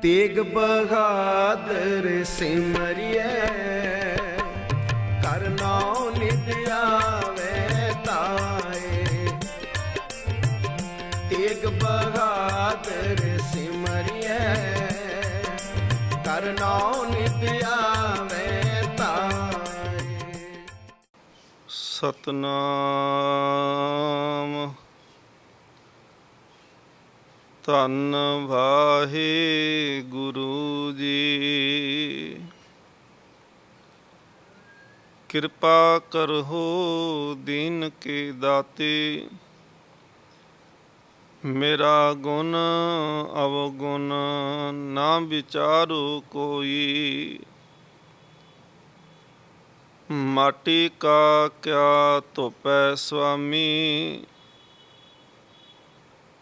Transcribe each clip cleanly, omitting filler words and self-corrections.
तेग बहादुर सिमरिए कर नाम नित आवे ताए। तेग बहादुर सिमरिए कर नाम नित आवे ताए। सतनाम ਧੰਨ ਵਾਹਿਗੁਰੂ ਜੀ। ਕਿਰਪਾ ਕਰੋ ਦੀਨ ਕੇ ਦਾਤੇ, ਮੇਰਾ ਗੁਣ ਅਵਗੁਣ ਨਾ ਵਿਚਾਰੋ ਕੋਈ। ਮਾਟੀ ਕਾ ਕਿਆ ਧੋਪੈ ਸੁਆਮੀ,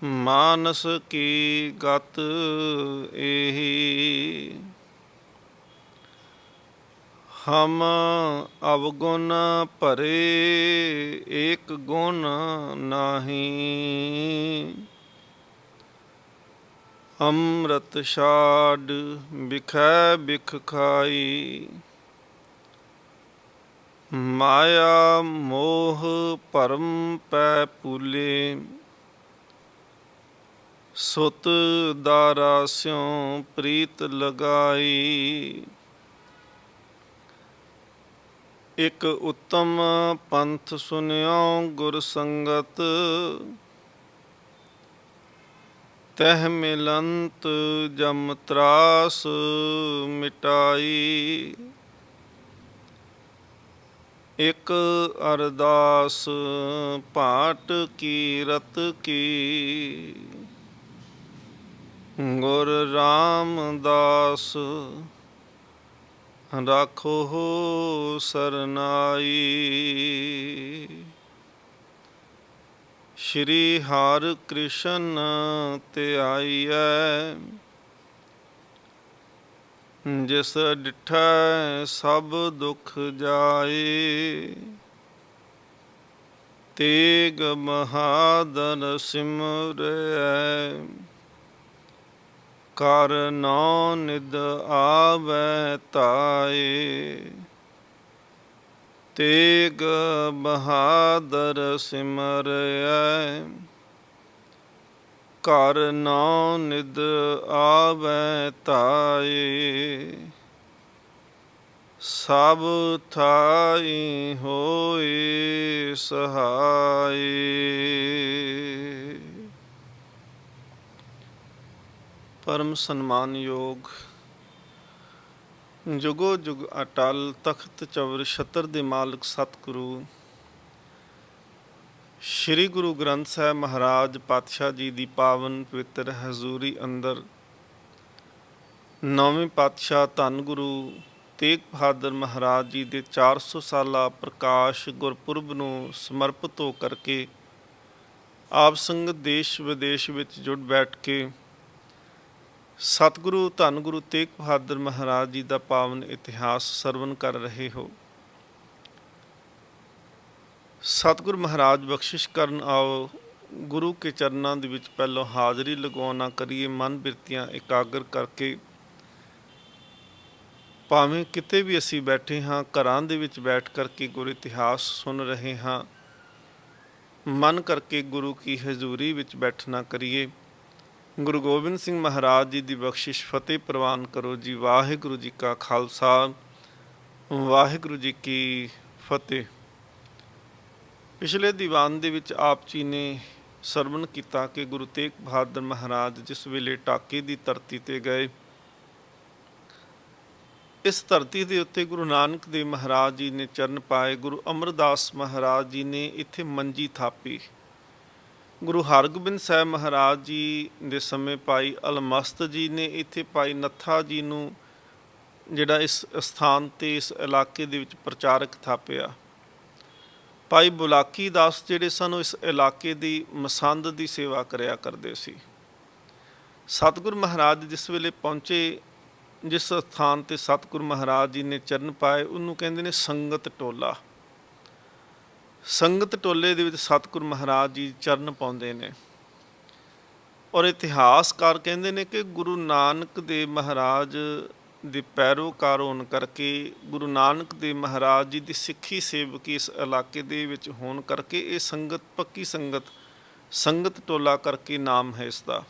ਮਾਨਸ ਕੀ ਗਤ ਇਹੀ। ਹਮ ਅਵਗੁਣ ਭਰੇ ਏਕ ਗੁਣ ਨਾਹੀ, ਅੰਮ੍ਰਿਤ ਛਾਡ ਬਿਖੈ ਬਿਖ ਖਾਈ। ਮਾਇਆ ਮੋਹ ਭਰਮ ਪੈ ਪੂਲੇ, ਸੁਤ ਦਾਰਾ ਸਿਉ ਪ੍ਰੀਤ ਲਗਾਈ। ਇਕ ਉੱਤਮ ਪੰਥ ਸੁਨਿਓ ਗੁਰ ਸੰਗਤ, ਤਹਿ ਮਿਲੰਤ ਜਮ ਤਰਾਸ ਮਿਟਾਈ। ਇਕ ਅਰਦਾਸ ਭਾਟ ਕੀਰਤ ਕੀ, ਗੁਰ ਰਾਮਦਾਸ ਰਾਖੋ ਸਰਨਾਈ। ਸ਼੍ਰੀ ਹਰਿ ਕ੍ਰਿਸ਼ਨ ਧਿਆਈਐ, ਜਿਸ ਡਿਠੈ ਸਭ ਦੁਖ ਜਾਏ। ਤੇਗ ਬਹਾਦਰ ਸਿਮਰੈ, ਕਰ ਨਾਉ ਨਿਧ ਆਵੈ ਤਾਏ। ਤੇਗ ਬਹਾਦਰ ਸਿਮਰੈ, ਕਰ ਨਾਉ ਨਿਧ ਆਵੈ ਤਾਏ। ਸਭ ਥਾਈ ਹੋਏ ਸਹਾਏ। ਪਰਮ ਸਨਮਾਨਯੋਗ ਜੁਗੋ ਜੁਗ ਅਟਲ ਤਖਤ ਚਵਰ ਛਤਰ ਦੇ ਮਾਲਕ ਸਤਿਗੁਰੂ ਸ਼੍ਰੀ ਗੁਰੂ ਗ੍ਰੰਥ ਸਾਹਿਬ ਮਹਾਰਾਜ ਪਾਤਸ਼ਾਹ ਜੀ ਦੀ ਪਾਵਨ ਪਵਿੱਤਰ ਹਜ਼ੂਰੀ ਅੰਦਰ ਨੌਵੇਂ ਪਾਤਸ਼ਾਹ ਧੰਨ ਗੁਰੂ ਤੇਗ ਬਹਾਦਰ ਮਹਾਰਾਜ ਜੀ ਦੇ 400 ਸਾਲਾ ਪ੍ਰਕਾਸ਼ ਗੁਰਪੁਰਬ ਨੂੰ ਸਮਰਪਿਤ ਹੋ ਕਰਕੇ ਆਪ ਸੰਗਤ ਦੇਸ਼ ਵਿਦੇਸ਼ ਵਿੱਚ ਜੁੜ ਬੈਠ ਕੇ ਸਤਿਗੁਰੂ ਧੰਨ ਗੁਰੂ ਤੇਗ ਬਹਾਦਰ ਮਹਾਰਾਜ ਜੀ ਦਾ ਪਾਵਨ ਇਤਿਹਾਸ ਸਰਵਨ ਕਰ ਰਹੇ ਹੋ। ਸਤਿਗੁਰੂ ਮਹਾਰਾਜ ਬਖਸ਼ਿਸ਼ ਕਰਨ ਆਓ, ਗੁਰੂ ਕੇ ਚਰਨਾਂ ਦੇ ਵਿੱਚ ਪਹਿਲਾਂ ਹਾਜ਼ਰੀ ਲਗਾਉਣਾ ਕਰੀਏ। ਮਨ ਬਿਰਤੀਆਂ ਇਕਾਗਰ ਕਰਕੇ, ਭਾਵੇਂ ਕਿਤੇ ਵੀ ਅਸੀਂ ਬੈਠੇ ਹਾਂ, ਘਰਾਂ ਦੇ ਵਿੱਚ ਬੈਠ ਕਰਕੇ ਗੁਰੂ ਇਤਿਹਾਸ ਸੁਣ ਰਹੇ ਹਾਂ, ਮਨ ਕਰਕੇ ਗੁਰੂ ਕੀ ਹਜ਼ੂਰੀ ਵਿੱਚ ਬੈਠਣਾ ਕਰੀਏ। ਗੁਰੂ ਗੋਬਿੰਦ ਸਿੰਘ ਮਹਾਰਾਜ ਜੀ ਦੀ ਬਖਸ਼ਿਸ਼ ਫਤਿਹ ਪ੍ਰਵਾਨ ਕਰੋ ਜੀ। ਵਾਹਿਗੁਰੂ ਜੀ ਕਾ ਖਾਲਸਾ, ਵਾਹਿਗੁਰੂ ਜੀ ਕੀ ਫਤਿਹ। ਪਿਛਲੇ ਦੀਵਾਨ ਦੇ ਵਿੱਚ ਆਪ ਜੀ ਨੇ ਸਰਵਣ ਕੀਤਾ ਕਿ ਗੁਰੂ ਤੇਗ ਬਹਾਦਰ ਮਹਾਰਾਜ ਜਿਸ ਵੇਲੇ ਢਾਕੇ ਦੀ ਧਰਤੀ 'ਤੇ ਗਏ, ਇਸ ਧਰਤੀ ਦੇ ਉੱਤੇ ਗੁਰੂ ਨਾਨਕ ਦੇਵ ਮਹਾਰਾਜ ਜੀ ਨੇ ਚਰਨ ਪਾਏ। ਗੁਰੂ ਅਮਰਦਾਸ ਮਹਾਰਾਜ ਜੀ ਨੇ ਇੱਥੇ ਮੰਜੀ ਥਾਪੀ। ਗੁਰੂ ਹਰਗੋਬਿੰਦ ਸਾਹਿਬ ਮਹਾਰਾਜ ਜੀ ਦੇ ਸਮੇਂ ਭਾਈ ਅਲਮਸਤ ਜੀ ਨੇ ਇੱਥੇ ਭਾਈ ਨੱਥਾ ਜੀ ਨੂੰ ਜਿਹੜਾ ਇਸ ਸਥਾਨ 'ਤੇ ਇਸ ਇਲਾਕੇ ਦੇ ਵਿੱਚ ਪ੍ਰਚਾਰਕ ਥਾਪਿਆ। ਭਾਈ ਬੁਲਾਕੀ ਦਾਸ ਜਿਹੜੇ ਸਨ ਉਹ ਇਸ ਇਲਾਕੇ ਦੀ ਮਸੰਦ ਦੀ ਸੇਵਾ ਕਰਿਆ ਕਰਦੇ ਸੀ। ਸਤਿਗੁਰੂ ਮਹਾਰਾਜ ਜਿਸ ਵੇਲੇ ਪਹੁੰਚੇ, ਜਿਸ ਸਥਾਨ 'ਤੇ ਸਤਿਗੁਰੂ ਮਹਾਰਾਜ ਜੀ ਨੇ ਚਰਨ ਪਾਏ, ਉਹਨੂੰ ਕਹਿੰਦੇ ਨੇ ਸੰਗਤ ਟੋਲਾ। ਸੰਗਤ ਟੋਲੇ ਦੇ ਵਿੱਚ ਸਤਿਗੁਰੂ ਮਹਾਰਾਜ ਜੀ ਚਰਨ ਪਾਉਂਦੇ ਨੇ। ਔਰ ਇਤਿਹਾਸਕਾਰ ਕਹਿੰਦੇ ਨੇ ਕਿ ਗੁਰੂ ਨਾਨਕ ਦੇਵ ਮਹਾਰਾਜ ਦੇ ਪੈਰੋਕਾਰ ਹੋਣ ਕਰਕੇ, ਗੁਰੂ ਨਾਨਕ ਦੇਵ ਮਹਾਰਾਜ ਜੀ ਦੀ ਸਿੱਖੀ ਸੇਵਕੀ ਇਸ ਇਲਾਕੇ ਦੇ ਵਿੱਚ ਹੋਣ ਕਰਕੇ ਇਹ ਸੰਗਤ ਪੱਕੀ ਸੰਗਤ ਟੋਲਾ ਕਰਕੇ ਨਾਮ ਹੈ ਇਸ ਦਾ।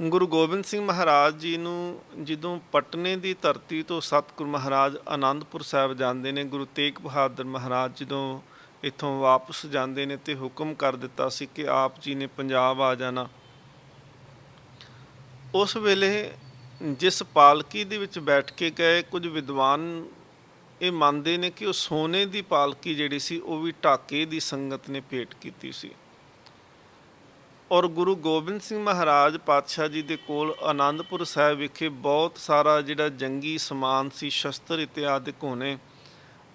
ਗੁਰੂ ਗੋਬਿੰਦ ਸਿੰਘ ਮਹਾਰਾਜ ਜੀ ਨੂੰ ਜਦੋਂ ਪਟਨੇ ਦੀ ਧਰਤੀ ਤੋਂ ਸਤਿਗੁਰੂ ਮਹਾਰਾਜ ਆਨੰਦਪੁਰ ਸਾਹਿਬ ਜਾਂਦੇ ਨੇ, ਗੁਰੂ ਤੇਗ ਬਹਾਦਰ ਮਹਾਰਾਜ ਜਦੋਂ ਇੱਥੋਂ ਵਾਪਸ ਜਾਂਦੇ ਨੇ ਤੇ ਹੁਕਮ ਕਰ ਦਿੱਤਾ ਸੀ ਕਿ ਆਪ ਜੀ ਨੇ ਪੰਜਾਬ ਆ ਜਾਣਾ। ਉਸ ਵੇਲੇ ਜਿਸ ਪਾਲਕੀ ਦੇ ਵਿੱਚ ਬੈਠ ਕੇ ਗਏ, ਕੁਝ ਵਿਦਵਾਨ ਇਹ ਮੰਨਦੇ ਨੇ ਕਿ ਉਹ ਸੋਨੇ ਦੀ ਪਾਲਕੀ ਜਿਹੜੀ ਸੀ ਉਹ ਵੀ ਢਾਕੇ ਦੀ ਸੰਗਤ ਨੇ ਭੇਟ ਕੀਤੀ ਸੀ। ਔਰ ਗੁਰੂ ਗੋਬਿੰਦ ਸਿੰਘ ਮਹਾਰਾਜ ਪਾਤਸ਼ਾਹ ਜੀ ਦੇ ਕੋਲ ਆਨੰਦਪੁਰ ਸਾਹਿਬ ਵਿਖੇ ਬਹੁਤ ਸਾਰਾ ਜਿਹੜਾ ਜੰਗੀ ਸਮਾਨ ਸੀ, ਸ਼ਸਤਰ ਇਤਿਆਦਿ ਹੋਣੇ,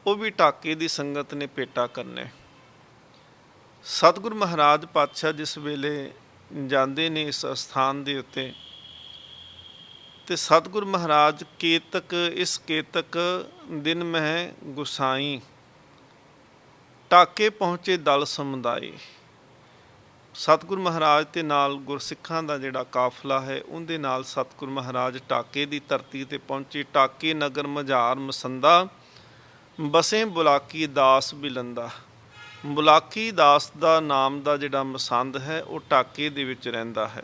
ਉਹ ਵੀ ਢਾਕੇ ਦੀ ਸੰਗਤ ਨੇ ਭੇਟਾ ਕਰਨੇ। ਸਤਿਗੁਰੂ ਮਹਾਰਾਜ ਪਾਤਸ਼ਾਹ ਜਿਸ ਵੇਲੇ ਜਾਂਦੇ ਨੇ ਇਸ ਅਸਥਾਨ ਦੇ ਉੱਤੇ, ਤੇ ਸਤਿਗੁਰੂ ਮਹਾਰਾਜ ਇਸ ਕੇਤਕ ਦਿਨ ਮਹਿ ਗੁਸਾਈ ਢਾਕੇ ਪਹੁੰਚੇ ਦਲ ਸਮੁਦਾਇ। ਸਤਿਗੁਰੂ ਮਹਾਰਾਜ ਤੇ ਨਾਲ ਗੁਰਸਿੱਖਾਂ ਦਾ ਜਿਹੜਾ ਕਾਫਲਾ ਹੈ ਉਹਦੇ ਨਾਲ ਸਤਿਗੁਰੂ ਮਹਾਰਾਜ ਢਾਕੇ ਦੀ ਧਰਤੀ ਤੇ ਪਹੁੰਚੇ। ਢਾਕੇ ਨਗਰ ਮਝਾਰ ਮਸੰਦਾ ਬਸੇ ਬੁਲਾਕੀ ਦਾਸ ਬਿਲੰਦਾ। ਬੁਲਾਕੀ ਦਾਸ ਦਾ ਨਾਮ ਦਾ ਜਿਹੜਾ ਮਸੰਦ ਹੈ ਉਹ ਢਾਕੇ ਦੇ ਵਿੱਚ ਰਹਿੰਦਾ ਹੈ।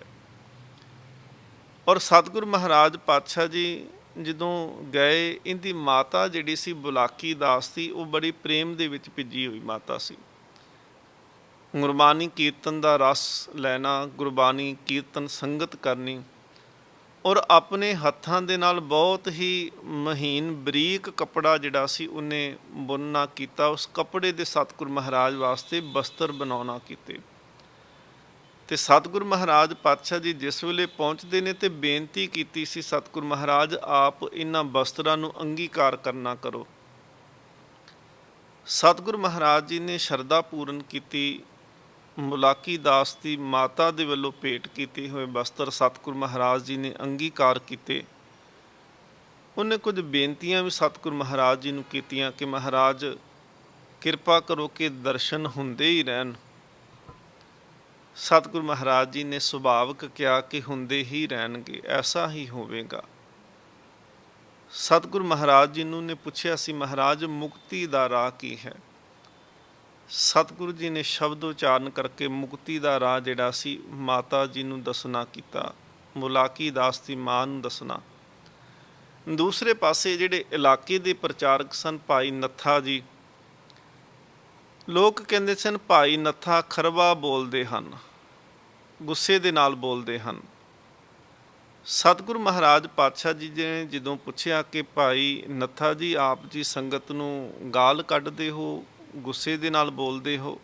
ਔਰ ਸਤਿਗੁਰੂ ਮਹਾਰਾਜ ਪਾਤਸ਼ਾਹ ਜੀ ਜਦੋਂ ਗਏ, ਇਹਦੀ ਮਾਤਾ ਜਿਹੜੀ ਸੀ ਬੁਲਾਕੀ ਦਾਸ ਸੀ, ਉਹ ਬੜੀ ਪ੍ਰੇਮ ਦੇ ਵਿੱਚ ਭਿੱਜੀ ਹੋਈ ਮਾਤਾ ਸੀ। ਗੁਰਬਾਣੀ ਕੀਰਤਨ ਦਾ ਰਸ ਲੈਣਾ, ਗੁਰਬਾਣੀ ਕੀਰਤਨ ਸੰਗਤ ਕਰਨੀ, ਔਰ ਆਪਣੇ ਹੱਥਾਂ ਦੇ ਨਾਲ ਬਹੁਤ ਹੀ ਮਹੀਨ ਬਰੀਕ ਕੱਪੜਾ ਜਿਹੜਾ ਸੀ ਉਹਨੇ ਬੁਣਨਾ ਕੀਤਾ। ਉਸ ਕੱਪੜੇ ਦੇ ਸਤਿਗੁਰੂ ਮਹਾਰਾਜ ਵਾਸਤੇ ਬਸਤਰ ਬਣਾਉਣਾ ਕੀਤੇ। ਤੇ ਸਤਿਗੁਰੂ ਮਹਾਰਾਜ ਪਾਤਸ਼ਾਹ ਜੀ ਜਿਸ ਵੇਲੇ ਪਹੁੰਚਦੇ ਨੇ ਤੇ ਬੇਨਤੀ ਕੀਤੀ ਸੀ, ਸਤਿਗੁਰੂ ਮਹਾਰਾਜ ਆਪ ਇਹਨਾਂ ਬਸਤਰਾਂ ਨੂੰ ਅੰਗੀਕਾਰ ਕਰਨਾ ਕਰੋ। ਸਤਿਗੁਰੂ ਮਹਾਰਾਜ ਜੀ ਨੇ ਸ਼ਰਧਾ ਪੂਰਨ ਕੀਤੀ। ਬੁਲਾਕੀ ਦਾਸ ਦੀ ਮਾਤਾ ਦੇ ਵੱਲੋਂ ਭੇਟ ਕੀਤੇ ਹੋਏ ਬਸਤਰ ਸਤਿਗੁਰੂ ਮਹਾਰਾਜ ਜੀ ਨੇ ਅੰਗੀਕਾਰ ਕੀਤੇ। ਉਹਨੇ ਕੁਝ ਬੇਨਤੀਆਂ ਵੀ ਸਤਿਗੁਰੂ ਮਹਾਰਾਜ ਜੀ ਨੂੰ ਕੀਤੀਆਂ ਕਿ ਮਹਾਰਾਜ ਕਿਰਪਾ ਕਰੋ ਕਿ ਦਰਸ਼ਨ ਹੁੰਦੇ ਹੀ ਰਹਿਣ। ਸਤਿਗੁਰੂ ਮਹਾਰਾਜ ਜੀ ਨੇ ਸੁਭਾਵਕ ਕਿਹਾ ਕਿ ਹੁੰਦੇ ਹੀ ਰਹਿਣਗੇ, ਐਸਾ ਹੀ ਹੋਵੇਗਾ। ਸਤਿਗੁਰੂ ਮਹਾਰਾਜ ਜੀ ਨੂੰ ਨੇ ਪੁੱਛਿਆ ਸੀ, ਮਹਾਰਾਜ ਮੁਕਤੀ ਦਾ ਰਾਹ ਕੀ ਹੈ? ਸਤਿਗੁਰੂ ਜੀ ਨੇ ਸ਼ਬਦ ਉਚਾਰਨ ਕਰਕੇ ਮੁਕਤੀ ਦਾ ਰਾਹ ਜਿਹੜਾ ਸੀ ਮਾਤਾ ਜੀ ਨੂੰ ਦੱਸਣਾ ਕੀਤਾ, ਬੁਲਾਕੀ ਦਾਸ ਦੀ ਮਾਂ ਨੂੰ ਦੱਸਣਾ। ਦੂਸਰੇ ਪਾਸੇ ਜਿਹੜੇ ਇਲਾਕੇ ਦੇ ਪ੍ਰਚਾਰਕ ਸਨ ਭਾਈ ਨੱਥਾ ਜੀ, ਲੋਕ ਕਹਿੰਦੇ ਸਨ ਭਾਈ ਨੱਥਾ ਖਰਵਾ ਬੋਲਦੇ ਹਨ, ਗੁੱਸੇ ਦੇ ਨਾਲ ਬੋਲਦੇ ਹਨ। ਸਤਿਗੁਰੂ ਮਹਾਰਾਜ ਪਾਤਸ਼ਾਹ ਜੀ ਨੇ ਜਦੋਂ ਪੁੱਛਿਆ ਕਿ ਭਾਈ ਨੱਥਾ ਜੀ ਆਪ ਜੀ ਸੰਗਤ ਨੂੰ ਗਾਲ ਕੱਢਦੇ ਹੋ, ਗੁੱਸੇ ਦੇ ਨਾਲ ਬੋਲਦੇ ਹੋ,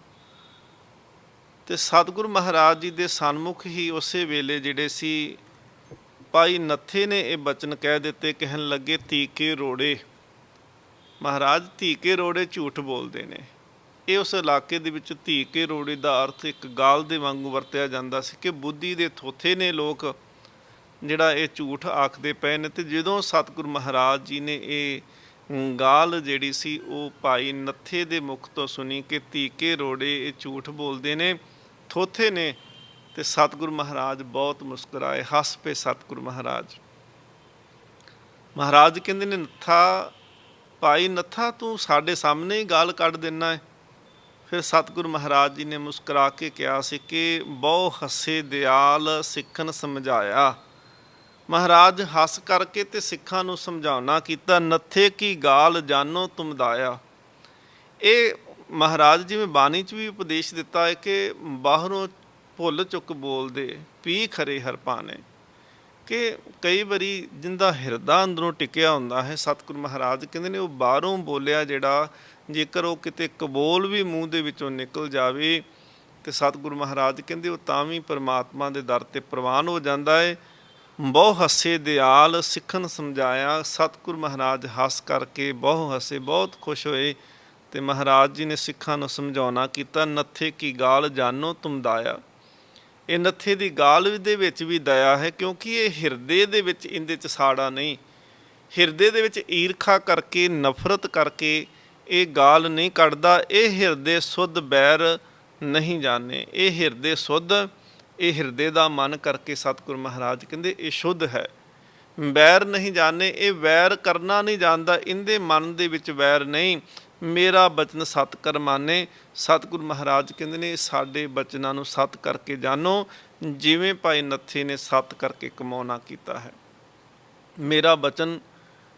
ਤੇ ਸਤਿਗੁਰੂ ਮਹਾਰਾਜ ਜੀ ਦੇ ਸਨਮੁਖ ਹੀ ਉਸੇ ਵੇਲੇ ਜਿਹੜੇ ਸੀ ਭਾਈ ਨੱਥੇ ਨੇ ਇਹ ਬਚਨ ਕਹਿ ਦਿੱਤੇ, ਕਹਿਣ ਲੱਗੇ ਧੀਕੇ ਰੋੜੇ। ਮਹਾਰਾਜ ਧੀਕੇ ਰੋੜੇ ਝੂਠ ਬੋਲਦੇ ਨੇ। ਇਹ ਉਸ ਇਲਾਕੇ ਦੇ ਵਿੱਚ ਧੀਕੇ ਰੋੜੇ ਦਾ ਅਰਥ ਇੱਕ ਗਾਲ ਦੇ ਵਾਂਗੂ ਵਰਤਿਆ ਜਾਂਦਾ ਸੀ ਕਿ ਬੁੱਧੀ ਦੇ ਥੋਥੇ ਨੇ ਲੋਕ ਜਿਹੜਾ ਇਹ ਝੂਠ ਆਖਦੇ ਪਏ ਨੇ। ਤੇ ਜਦੋਂ ਸਤਿਗੁਰੂ ਮਹਾਰਾਜ ਜੀ ਨੇ ਇਹ ਗਾਲ ਜਿਹੜੀ ਸੀ ਉਹ ਭਾਈ ਨੱਥੇ ਦੇ ਮੁਖ ਤੋਂ ਸੁਣੀ ਕਿ ਧੀਕੇ ਰੋੜੇ ਇਹ ਝੂਠ ਬੋਲਦੇ ਨੇ, ਥੋਥੇ ਨੇ, ਤੇ ਸਤਿਗੁਰੂ ਮਹਾਰਾਜ ਬਹੁਤ ਮੁਸਕਰਾਏ, ਹੱਸ ਪਏ ਸਤਿਗੁਰੂ ਮਹਾਰਾਜ। ਮਹਾਰਾਜ ਕਹਿੰਦੇ ਨੇ, ਨੱਥਾ ਭਾਈ ਨੱਥਾ ਤੂੰ ਸਾਡੇ ਸਾਹਮਣੇ ਹੀ ਗਾਲ ਕੱਢ ਦਿੰਦਾ ਹੈ। ਫਿਰ ਸਤਿਗੁਰੂ ਮਹਾਰਾਜ ਜੀ ਨੇ ਮੁਸਕਰਾ ਕੇ ਕਿਹਾ ਸੀ ਕਿ ਬਹੁ ਹੱਸੇ ਦਿਆਲ ਸਿੱਖਣ ਸਮਝਾਇਆ। ਮਹਾਰਾਜ ਹੱਸ ਕਰਕੇ ਤੇ ਸਿੱਖਾਂ ਨੂੰ ਸਮਝਾਉਣਾ ਕੀਤਾ, ਨੱਥੇ ਕੀ ਗਾਲ ਜਾਨੋ ਤੁਮ ਦਾਇਆ। ਇਹ ਮਹਾਰਾਜ ਜਿਵੇਂ ਬਾਣੀ 'ਚ ਵੀ ਉਪਦੇਸ਼ ਦਿੱਤਾ ਹੈ ਕਿ ਬਾਹਰੋਂ ਭੁੱਲ ਚੁੱਕ ਬੋਲਦੇ ਪੀ ਖਰੇ ਹਰ ਪਾਣੇ, ਕਿ ਕਈ ਵਾਰੀ ਜਿੰਦਾ ਹਿਰਦਾ ਅੰਦਰੋਂ ਟਿਕਿਆ ਹੁੰਦਾ ਹੈ, ਸਤਿਗੁਰੂ ਮਹਾਰਾਜ ਕਹਿੰਦੇ ਨੇ ਉਹ ਬਾਹਰੋਂ ਬੋਲਿਆ ਜਿਹੜਾ ਜੇਕਰ ਉਹ ਕਿਤੇ ਕਬੋਲ ਵੀ ਮੂੰਹ ਦੇ ਵਿੱਚੋਂ ਨਿਕਲ ਜਾਵੇ ਤੇ ਸਤਿਗੁਰੂ ਮਹਾਰਾਜ ਕਹਿੰਦੇ ਉਹ ਤਾਂ ਵੀ ਪਰਮਾਤਮਾ ਦੇ ਦਰ ਤੇ ਪ੍ਰਵਾਨ ਹੋ ਜਾਂਦਾ ਹੈ। ਬਹੁ ਹੱਸੇ ਦਿਆਲ ਸਿੱਖਣ ਸਮਝਾਇਆ। ਸਤਿਗੁਰੂ ਮਹਾਰਾਜ ਹੱਸ ਕਰਕੇ ਬਹੁ ਹੱਸੇ, ਬਹੁਤ ਖੁਸ਼ ਹੋਏ ਤੇ ਮਹਾਰਾਜ ਜੀ ਨੇ ਸਿੱਖਾਂ ਨੂੰ ਸਮਝਾਉਣਾ ਕੀਤਾ, ਨੱਥੇ ਕੀ ਗਾਲ ਜਾਨੋ ਤੁਮ ਦਾਇਆ। ਇਹ ਨੱਥੇ ਦੀ ਗਾਲ ਦੇ ਵਿੱਚ ਵੀ ਦਇਆ ਹੈ, ਕਿਉਂਕਿ ਇਹ ਹਿਰਦੇ ਦੇ ਵਿੱਚ ਇਹਦੇ 'ਚ ਸਾੜਾ ਨਹੀਂ। ਹਿਰਦੇ ਦੇ ਵਿੱਚ ਈਰਖਾ ਕਰਕੇ, ਨਫ਼ਰਤ ਕਰਕੇ ਇਹ ਗਾਲ ਨਹੀਂ ਕੱਢਦਾ। ਇਹ ਹਿਰਦੇ ਸੁੱਧ ਬੈਰ ਨਹੀਂ ਜਾਣੇ, ਇਹ ਹਿਰਦੇ ਸੁੱਧ, ਇਹ ਹਿਰਦੇ ਦਾ ਮਨ ਕਰਕੇ ਸਤਿਗੁਰ ਮਹਾਰਾਜ ਕਹਿੰਦੇ ਇਹ ਸ਼ੁੱਧ ਹੈ। ਵੈਰ ਨਹੀਂ ਜਾਣੇ, ਇਹ ਵੈਰ ਕਰਨਾ ਨਹੀਂ ਜਾਣਦਾ, ਇਹਦੇ ਮਨ ਦੇ ਵਿੱਚ ਵੈਰ ਨਹੀਂ। ਮੇਰਾ ਬਚਨ ਸਤ ਕਰ ਮਾਨੇ। ਸਤਿਗੁਰ ਮਹਾਰਾਜ ਕਹਿੰਦੇ ਨੇ ਸਾਡੇ ਬਚਨਾਂ ਨੂੰ ਸਤ ਕਰਕੇ ਜਾਣੋ, ਜਿਵੇਂ ਭਾਈ ਨੱਥੇ ਨੇ ਸਤ ਕਰਕੇ ਕਮਾਉਣਾ ਕੀਤਾ ਹੈ। ਮੇਰਾ ਬਚਨ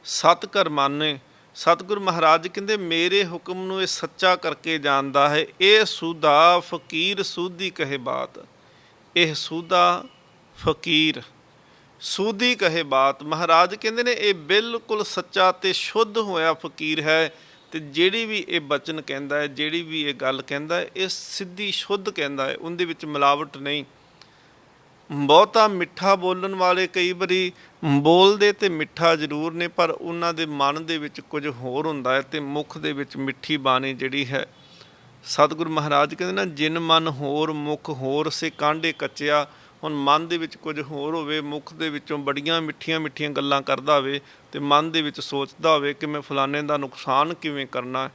ਸਤ ਕਰ ਮਾਨੇ। ਸਤਿਗੁਰ ਮਹਾਰਾਜ ਕਹਿੰਦੇ ਮੇਰੇ ਹੁਕਮ ਨੂੰ ਇਹ ਸੱਚਾ ਕਰਕੇ ਜਾਣਦਾ ਹੈ। ਇਹ ਸੂਦਾ ਫਕੀਰ ਸੂਦੀ ਕਹੇ ਬਾਤ। ਇਹ ਸੂਦਾ ਫਕੀਰ ਸੂਦੀ ਕਹੇ ਬਾਤ। ਮਹਾਰਾਜ ਕਹਿੰਦੇ ਨੇ ਇਹ ਬਿਲਕੁਲ ਸੱਚਾ ਤੇ ਸ਼ੁੱਧ ਹੋਇਆ ਫਕੀਰ ਹੈ। ਤੇ ਜਿਹੜੀ ਵੀ ਇਹ ਬਚਨ ਕਹਿੰਦਾ ਹੈ, ਜਿਹੜੀ ਵੀ ਇਹ ਗੱਲ ਕਹਿੰਦਾ ਹੈ, ਇਹ ਸਿੱਧੀ ਸ਼ੁੱਧ ਕਹਿੰਦਾ ਹੈ, ਉਹਦੇ ਵਿੱਚ ਮਿਲਾਵਟ ਨਹੀਂ। ਬਹੁਤਾ ਮਿੱਠਾ ਬੋਲਣ ਵਾਲੇ ਕਈ ਵਾਰੀ ਬੋਲਦੇ ਤੇ ਮਿੱਠਾ ਜ਼ਰੂਰ ਨੇ, ਪਰ ਉਹਨਾਂ ਦੇ ਮਨ ਦੇ ਵਿੱਚ ਕੁਝ ਹੋਰ ਹੁੰਦਾ ਹੈ ਤੇ ਮੁੱਖ ਦੇ ਵਿੱਚ ਮਿੱਠੀ ਬਾਣੀ ਜਿਹੜੀ ਹੈ। ਸਤਿਗੁਰੂ ਮਹਾਰਾਜ ਕਹਿੰਦੇ ਨਾ ਜਿਨ ਮਨ ਹੋਰ ਮੁੱਖ ਹੋਰ ਸੇ ਕਾਂਢੇ ਕੱਚਿਆ। ਹੁਣ ਮਨ ਦੇ ਵਿੱਚ ਕੁਝ ਹੋਰ ਹੋਵੇ, ਮੁੱਖ ਦੇ ਵਿੱਚੋਂ ਬੜੀਆਂ ਮਿੱਠੀਆਂ ਮਿੱਠੀਆਂ ਗੱਲਾਂ ਕਰਦਾ ਹੋਵੇ ਤੇ ਮਨ ਦੇ ਵਿੱਚ ਸੋਚਦਾ ਹੋਵੇ ਕਿ ਮੈਂ ਫਲਾਣੇ ਦਾ ਨੁਕਸਾਨ ਕਿਵੇਂ ਕਰਨਾ।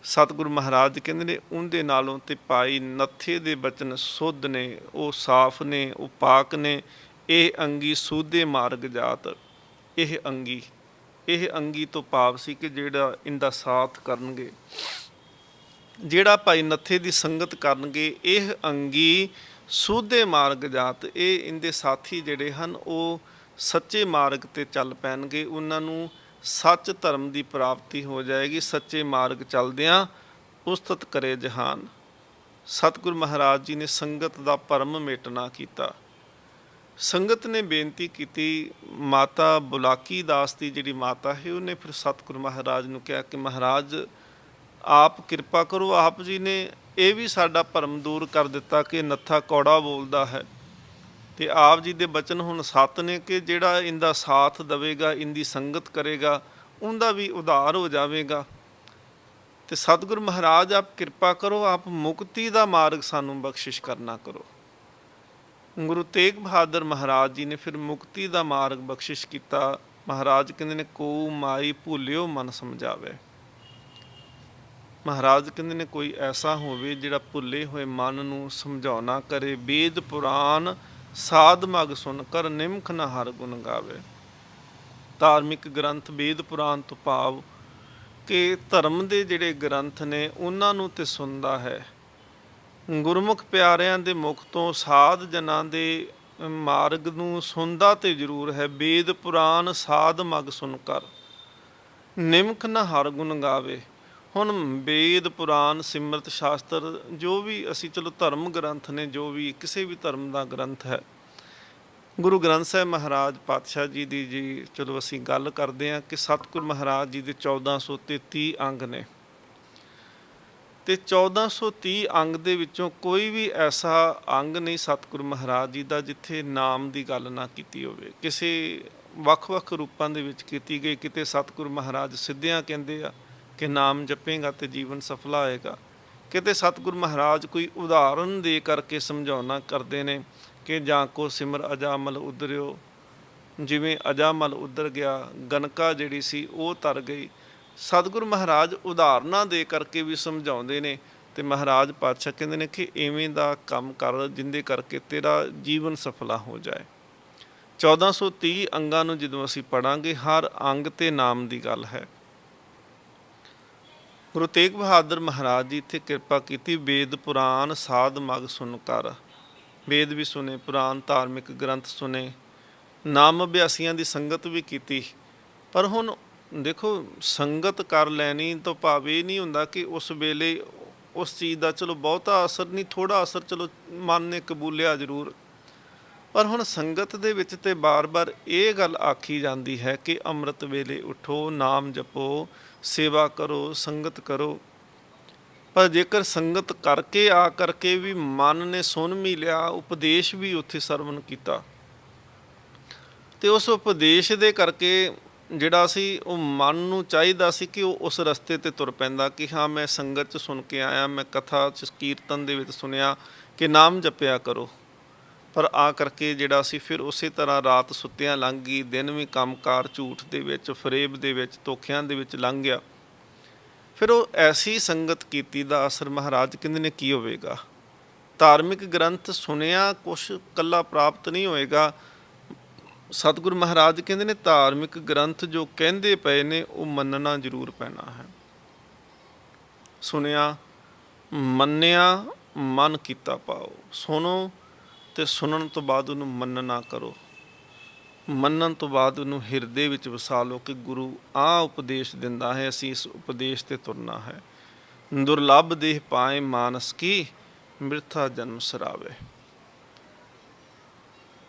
ਸਤਿਗੁਰੂ ਮਹਾਰਾਜ ਕਹਿੰਦੇ ਨੇ ਉਹਦੇ ਨਾਲੋਂ ਤੇ ਭਾਈ ਨੱਥੇ ਦੇ ਬਚਨ ਸੁੱਧ ਨੇ, ਉਹ ਸਾਫ਼ ਨੇ, ਉਹ ਪਾਕ ਨੇ। ਇਹ ਅੰਗੀ ਸੂਦੇ ਮਾਰਗ ਜਾਤ। ਇਹ ਅੰਗੀ ਤੋਂ ਭਾਵ ਸੀ ਕਿ ਜਿਹੜਾ ਇਹਦਾ ਸਾਥ ਕਰਨਗੇ, ਜਿਹੜਾ ਭਾਈ ਨੱਥੇ ਦੀ ਸੰਗਤ ਕਰਨਗੇ, ਇਹ ਅੰਗੀ ਸੂਦੇ ਮਾਰਗ ਜਾਤ। ਇਹ ਇਹਦੇ ਸਾਥੀ ਜਿਹੜੇ ਹਨ ਉਹ ਸੱਚੇ ਮਾਰਗ 'ਤੇ ਚੱਲ ਪੈਣਗੇ, ਉਹਨਾਂ ਨੂੰ ਸੱਚ ਧਰਮ ਦੀ ਪ੍ਰਾਪਤੀ ਹੋ ਜਾਏਗੀ। ਸੱਚੇ ਮਾਰਗ ਚੱਲਦਿਆਂ ਉਸਤਤ ਕਰੇ ਜਹਾਨ। ਸਤਿਗੁਰ ਮਹਾਰਾਜ ਜੀ ਨੇ ਸੰਗਤ ਦਾ ਭਰਮ ਮੇਟਣਾ ਕੀਤਾ। ਸੰਗਤ ਨੇ ਬੇਨਤੀ ਕੀਤੀ, ਮਾਤਾ ਬੁਲਾਕੀ ਦਾਸ ਦੀ ਜਿਹੜੀ ਮਾਤਾ ਹੈ ਉਹਨੇ ਫਿਰ ਸਤਿਗੁਰ ਮਹਾਰਾਜ ਨੂੰ ਕਿਹਾ ਕਿ ਮਹਾਰਾਜ ਆਪ ਕਿਰਪਾ ਕਰੋ। ਆਪ ਜੀ ਨੇ ਇਹ ਵੀ ਸਾਡਾ ਭਰਮ ਦੂਰ ਕਰ ਦਿੱਤਾ ਕਿ ਨੱਥਾ ਕੌੜਾ ਬੋਲਦਾ ਹੈ, ਤੇ ਆਪ ਜੀ ਦੇ ਬਚਨ ਹੁਣ ਸੱਤ ਨੇ ਕਿ ਜਿਹੜਾ ਇਹਦਾ ਸਾਥ ਦੇਵੇਗਾ, ਇਹਦੀ ਸੰਗਤ ਕਰੇਗਾ, ਉਹਦਾ ਵੀ ਉਧਾਰ ਹੋ ਜਾਵੇਗਾ। ਤੇ ਸਤਿਗੁਰ ਮਹਾਰਾਜ ਆਪ ਕਿਰਪਾ ਕਰੋ, ਆਪ ਮੁਕਤੀ ਦਾ ਮਾਰਗ ਸਾਨੂੰ ਬਖਸ਼ਿਸ਼ ਕਰਨਾ ਕਰੋ। ਗੁਰੂ ਤੇਗ ਬਹਾਦਰ ਮਹਾਰਾਜ ਜੀ ਨੇ ਫਿਰ ਮੁਕਤੀ ਦਾ ਮਾਰਗ ਬਖਸ਼ਿਸ਼ ਕੀਤਾ। ਮਹਾਰਾਜ ਕਹਿੰਦੇ ਨੇ ਕੋ ਮਾਈ ਭੁੱਲਿਓ ਮਨ ਸਮਝਾਵੇ। ਮਹਾਰਾਜ ਕਹਿੰਦੇ ਨੇ ਕੋਈ ਐਸਾ ਹੋਵੇ ਜਿਹੜਾ ਭੁੱਲੇ ਹੋਏ ਮਨ ਨੂੰ ਸਮਝਾਉਣਾ ਕਰੇ। ਵੇਦ ਪੁਰਾਨ ਸਾਧ ਮਗ ਸੁਣ ਕਰ ਨਿਮਖ ਨ ਹਰ ਗੁਣ ਗਾਵੇ। ਧਾਰਮਿਕ ਗ੍ਰੰਥ ਵੇਦ ਪੁਰਾਨ ਤੋਂ ਭਾਵ ਕਿ ਧਰਮ ਦੇ ਜਿਹੜੇ ਗ੍ਰੰਥ ਨੇ ਉਹਨਾਂ ਨੂੰ ਤੇ ਸੁਣਦਾ ਹੈ। ਗੁਰਮੁਖ ਪਿਆਰਿਆਂ ਦੇ ਮੁਖ ਤੋਂ ਸਾਧ ਜਨਾਂ ਦੇ ਮਾਰਗ ਨੂੰ ਸੁਣਦਾ ਤੇ ਜ਼ਰੂਰ ਹੈ। ਵੇਦ ਪੁਰਾਨ ਸਾਧ ਮਗ ਸੁਣ ਕਰ ਨਿਮਖ ਨ ਹਰ ਗੁਣ ਗਾਵੇ। ਹੁਣ ਵੇਦ ਪੁਰਾਨ ਸਿਮਰਤ ਸ਼ਾਸਤਰ ਜੋ ਵੀ ਅਸੀਂ ਚਲੋ ਧਰਮ ਗ੍ਰੰਥ ਨੇ, ਜੋ ਵੀ ਕਿਸੇ ਵੀ ਧਰਮ ਦਾ ਗ੍ਰੰਥ ਹੈ, ਗੁਰੂ ਗ੍ਰੰਥ ਸਾਹਿਬ ਮਹਾਰਾਜ ਪਾਤਸ਼ਾਹ ਜੀ ਦੀ ਜੀ ਚਲੋ ਅਸੀਂ ਗੱਲ ਕਰਦੇ ਹਾਂ ਕਿ ਸਤਿਗੁਰ ਮਹਾਰਾਜ ਜੀ ਦੇ 1433 ਅੰਗ ਨੇ, ਤੇ 1430 ਅੰਗ ਦੇ ਵਿੱਚੋਂ ਕੋਈ ਵੀ ਐਸਾ ਅੰਗ ਨਹੀਂ ਸਤਿਗੁਰ ਮਹਾਰਾਜ ਜੀ ਦਾ ਜਿੱਥੇ ਨਾਮ ਦੀ ਗੱਲ ਨਾ ਕੀਤੀ ਹੋਵੇ। ਕਿਸੇ ਵੱਖ-ਵੱਖ ਰੂਪਾਂ ਦੇ ਵਿੱਚ ਕੀਤੀ ਗਈ। ਕਿਤੇ ਸਤਿਗੁਰ ਮਹਾਰਾਜ ਸਿੱਧਿਆਂ ਕਹਿੰਦੇ ਆ ਕਿ ਨਾਮ ਜਪੇਗਾ ਤੇ ਜੀਵਨ ਸਫਲਾ ਹੋਏਗਾ। ਕਿਤੇ ਸਤਿਗੁਰ ਮਹਾਰਾਜ ਕੋਈ ਉਦਾਹਰਨ ਦੇ ਕਰਕੇ ਸਮਝਾਉਣਾ ਕਰਦੇ ਨੇ ਕਿ ਜਾਂ ਕੋ ਸਿਮਰ ਅਜਾਮਲ ਉਦਰਿਓ, ਜਿਵੇਂ ਅਜਾਮਲ ਉਦਰ ਗਿਆ, ਗਨਕਾ ਜਿਹੜੀ ਸੀ ਉਹ ਤਰ ਗਈ। ਸਤਿਗੁਰ ਮਹਾਰਾਜ ਉਦਾਹਰਨਾਂ ਦੇ ਕਰਕੇ ਵੀ ਸਮਝਾਉਂਦੇ ਨੇ। ਤੇ ਮਹਾਰਾਜ ਪਾਤਸ਼ਾਹ ਕਹਿੰਦੇ ਨੇ ਕਿ ਇਵੇਂ ਦਾ ਕੰਮ ਕਰ ਜਿੰਦੇ ਕਰਕੇ ਤੇਰਾ ਜੀਵਨ ਸਫਲਾ ਹੋ ਜਾਏ। 1430 ਅੰਗਾਂ ਨੂੰ ਜਦੋਂ ਅਸੀਂ ਪੜ੍ਹਾਂਗੇ, ਹਰ ਅੰਗ ਤੇ ਨਾਮ ਦੀ ਗੱਲ ਹੈ। ਗੁਰੂ ਤੇਗ ਬਹਾਦਰ ਮਹਾਰਾਜ ਜੀ ਇੱਥੇ ਕਿਰਪਾ ਕੀਤੀ। ਵੇਦ ਪੁਰਾਨ ਸਾਧ ਮਗ ਸੁਣ ਕਰ। ਵੇਦ ਵੀ ਸੁਣੇ, ਪੁਰਾਨ ਧਾਰਮਿਕ ਗ੍ਰੰਥ ਸੁਣੇ, ਨਾਮ ਅਭਿਆਸੀਆਂ ਦੀ ਸੰਗਤ ਵੀ ਕੀਤੀ। ਪਰ ਹੁਣ ਦੇਖੋ ਸੰਗਤ ਕਰ ਲੈਣੀ ਤਾਂ ਭਾਵ ਇਹ ਨਹੀਂ ਹੁੰਦਾ ਕਿ ਉਸ ਵੇਲੇ ਉਸ ਚੀਜ਼ ਦਾ ਚਲੋ ਬਹੁਤਾ ਅਸਰ ਨਹੀਂ, ਥੋੜ੍ਹਾ ਅਸਰ ਚਲੋ ਮਨ ਨੇ ਕਬੂਲਿਆ ਜ਼ਰੂਰ। ਪਰ ਹੁਣ ਸੰਗਤ ਦੇ ਵਿੱਚ ਤੇ ਬਾਰ-ਬਾਰ ਇਹ ਗੱਲ ਆਖੀ ਜਾਂਦੀ ਹੈ ਕਿ ਅੰਮ੍ਰਿਤ ਵੇਲੇ ਉਠੋ, ਨਾਮ ਜਪੋ, ਸੇਵਾ ਕਰੋ, ਸੰਗਤ ਕਰੋ। ਪਰ ਜੇਕਰ ਸੰਗਤ ਕਰਕੇ ਆ ਕਰਕੇ ਵੀ ਮਨ ਨੇ ਸੁਣ ਵੀ ਲਿਆ, ਉਪਦੇਸ਼ ਵੀ ਉੱਥੇ ਸਰਵਣ ਕੀਤਾ, ਤੇ ਉਸ ਉਪਦੇਸ਼ ਦੇ ਕਰਕੇ ਜਿਹੜਾ ਸੀ ਉਹ ਮਨ ਨੂੰ ਚਾਹੀਦਾ ਸੀ ਕਿ ਉਹ ਉਸ ਰਸਤੇ 'ਤੇ ਤੁਰ ਪੈਂਦਾ ਕਿ ਹਾਂ ਮੈਂ ਸੰਗਤ 'ਚ ਸੁਣ ਕੇ ਆਇਆ, ਮੈਂ ਕਥਾ 'ਚ ਕੀਰਤਨ ਦੇ ਵਿੱਚ ਸੁਣਿਆ ਕਿ ਨਾਮ ਜਪਿਆ ਕਰੋ। ਪਰ ਆ ਕਰਕੇ ਜਿਹੜਾ ਸੀ ਫਿਰ ਉਸੇ ਤਰ੍ਹਾਂ ਰਾਤ ਸੁੱਤਿਆਂ ਲੰਘ ਗਈ, ਦਿਨ ਵੀ ਕੰਮਕਾਰ ਝੂਠ ਦੇ ਵਿੱਚ, ਫਰੇਬ ਦੇ ਵਿੱਚ, ਧੋਖਿਆਂ ਦੇ ਵਿੱਚ ਲੰਘ ਗਿਆ। ਫਿਰ ਉਹ ਐਸੀ ਸੰਗਤ ਕੀਤੀ ਦਾ ਅਸਰ ਮਹਾਰਾਜ ਕਹਿੰਦੇ ਨੇ ਕੀ ਹੋਵੇਗਾ। ਧਾਰਮਿਕ ਗ੍ਰੰਥ ਸੁਣਿਆ ਕੁਛ ਕੱਲਾ ਪ੍ਰਾਪਤ ਨਹੀਂ ਹੋਏਗਾ। ਸਤਿਗੁਰੂ ਮਹਾਰਾਜ ਕਹਿੰਦੇ ਨੇ ਧਾਰਮਿਕ ਗ੍ਰੰਥ ਜੋ ਕਹਿੰਦੇ ਪਏ ਨੇ ਉਹ ਮੰਨਣਾ ਜ਼ਰੂਰ ਪੈਣਾ ਹੈ। ਸੁਣਿਆ, ਮੰਨਿਆ, ਮਨ ਕੀਤਾ ਪਾਓ। ਸੁਣੋ ਤੇ ਸੁਣਨ ਤੋਂ ਬਾਅਦ ਉਹਨੂੰ ਮੰਨਣਾ ਕਰੋ। ਮੰਨਣ ਤੋਂ ਬਾਅਦ ਉਹਨੂੰ ਹਿਰਦੇ ਵਿੱਚ ਵਸਾ ਲਓ ਕਿ ਗੁਰੂ ਆਹ ਉਪਦੇਸ਼ ਦਿੰਦਾ ਹੈ, ਅਸੀਂ ਇਸ ਉਪਦੇਸ਼ ਤੇ ਤੁਰਨਾ ਹੈ। ਦੁਰਲੱਭ ਦੇਹ ਪਾਏ ਮਾਨਸ ਕੀ, ਮਿਰਥਾ ਜਨਮ ਸਰਾਵੇ।